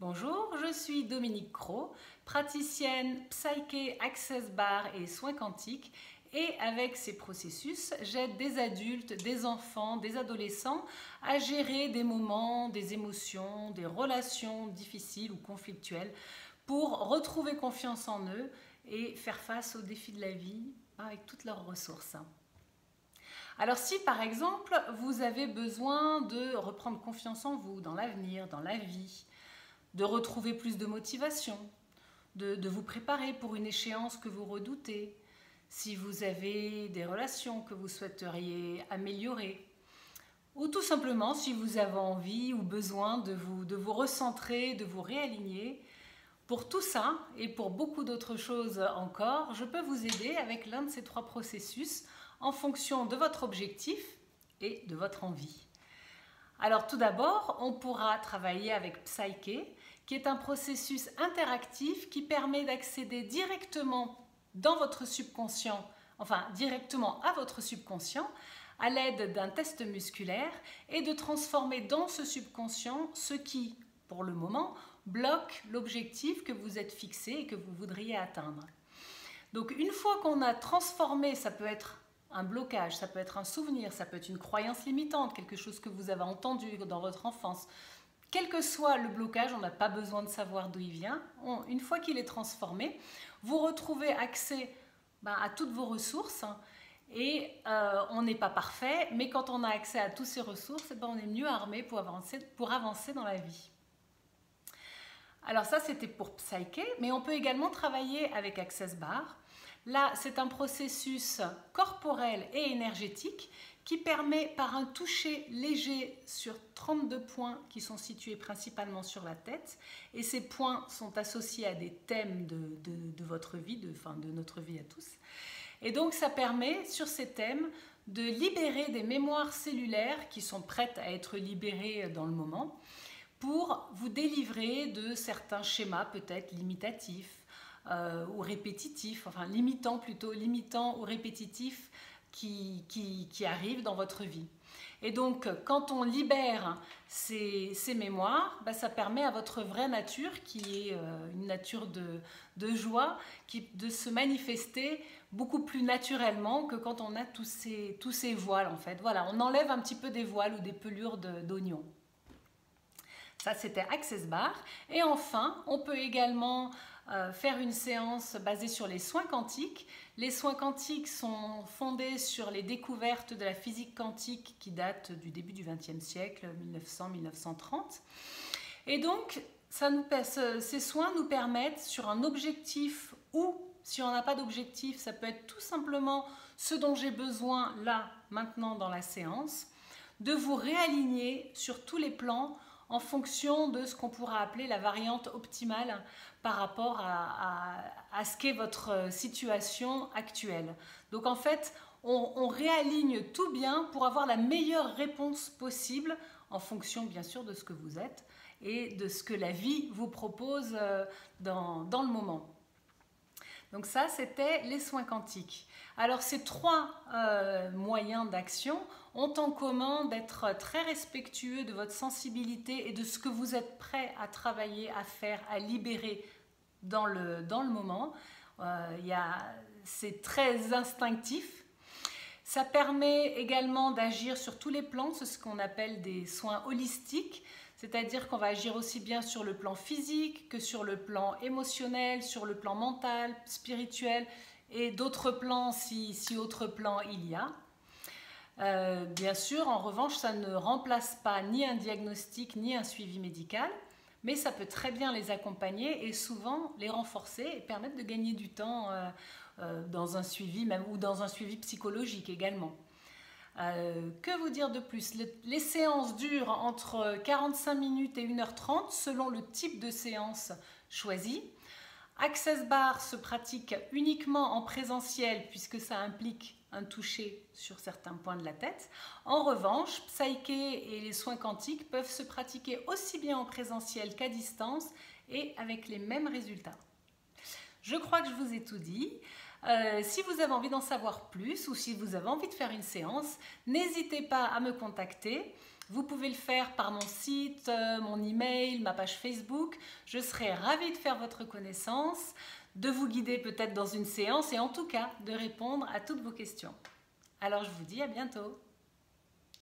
Bonjour, je suis Dominique Cros, praticienne Psyché, Access Bar et soins quantiques, et avec ces processus, j'aide des adultes, des enfants, des adolescents à gérer des moments, des émotions, des relations difficiles ou conflictuelles pour retrouver confiance en eux et faire face aux défis de la vie avec toutes leurs ressources. Alors si par exemple vous avez besoin de reprendre confiance en vous, dans l'avenir, dans la vie, de retrouver plus de motivation, de vous préparer pour une échéance que vous redoutez, si vous avez des relations que vous souhaiteriez améliorer, ou tout simplement si vous avez envie ou besoin de vous recentrer, de vous réaligner. Pour tout ça et pour beaucoup d'autres choses encore, je peux vous aider avec l'un de ces trois processus en fonction de votre objectif et de votre envie. Alors tout d'abord, on pourra travailler avec Psyché, qui est un processus interactif qui permet d'accéder directement dans votre subconscient, enfin directement à votre subconscient, à l'aide d'un test musculaire et de transformer dans ce subconscient ce qui, pour le moment, bloque l'objectif que vous êtes fixé et que vous voudriez atteindre. Donc une fois qu'on a transformé, ça peut être un blocage, ça peut être un souvenir, ça peut être une croyance limitante, quelque chose que vous avez entendu dans votre enfance. Quel que soit le blocage, on n'a pas besoin de savoir d'où il vient. Une fois qu'il est transformé, vous retrouvez accès à toutes vos ressources et on n'est pas parfait, mais quand on a accès à toutes ces ressources, on est mieux armé pour avancer dans la vie. Alors ça, c'était pour Psyché, mais on peut également travailler avec Access Bar. Là, c'est un processus corporel et énergétique qui permet par un toucher léger sur 32 points qui sont situés principalement sur la tête. Et ces points sont associés à des thèmes de votre vie, de notre vie à tous. Et donc, ça permet, sur ces thèmes, de libérer des mémoires cellulaires qui sont prêtes à être libérées dans le moment pour vous délivrer de certains schémas peut-être limitatifs, ou répétitif, enfin limitant ou répétitif qui arrivent dans votre vie. Et donc quand on libère ces mémoires, ça permet à votre vraie nature, qui est une nature de joie, de se manifester beaucoup plus naturellement que quand on a tous ces voiles en fait. Voilà, on enlève un petit peu des voiles ou des pelures d'oignons. Ça, c'était Access Bar. Et enfin, on peut également faire une séance basée sur les soins quantiques. Les soins quantiques sont fondés sur les découvertes de la physique quantique qui datent du début du XXe siècle, 1900-1930. Et donc, ces soins nous permettent, sur un objectif ou si on n'a pas d'objectif, ça peut être tout simplement ce dont j'ai besoin là, maintenant dans la séance, de vous réaligner sur tous les plans en fonction de ce qu'on pourra appeler la variante optimale par rapport à ce qu'est votre situation actuelle. Donc en fait, on réaligne tout bien pour avoir la meilleure réponse possible en fonction bien sûr de ce que vous êtes et de ce que la vie vous propose dans le moment. Donc ça, c'était les soins quantiques. Alors ces trois moyens d'action ont en commun d'être très respectueux de votre sensibilité et de ce que vous êtes prêt à travailler, à faire, à libérer dans le moment. C'est très instinctif. Ça permet également d'agir sur tous les plans, c'est ce qu'on appelle des soins holistiques. C'est-à-dire qu'on va agir aussi bien sur le plan physique que sur le plan émotionnel, sur le plan mental, spirituel et d'autres plans si autres plans il y a. Bien sûr, en revanche, ça ne remplace pas ni un diagnostic ni un suivi médical, mais ça peut très bien les accompagner et souvent les renforcer et permettre de gagner du temps dans un suivi même, ou dans un suivi psychologique également. Que vous dire de plus? Les séances durent entre 45 minutes et 1h30 selon le type de séance choisie. Access Bar se pratique uniquement en présentiel puisque ça implique un toucher sur certains points de la tête. En revanche, Psyché et les soins quantiques peuvent se pratiquer aussi bien en présentiel qu'à distance et avec les mêmes résultats. Je crois que je vous ai tout dit. Si vous avez envie d'en savoir plus ou si vous avez envie de faire une séance, n'hésitez pas à me contacter. Vous pouvez le faire par mon site, mon email, ma page Facebook. Je serai ravie de faire votre connaissance, de vous guider peut-être dans une séance et en tout cas de répondre à toutes vos questions. Alors je vous dis à bientôt.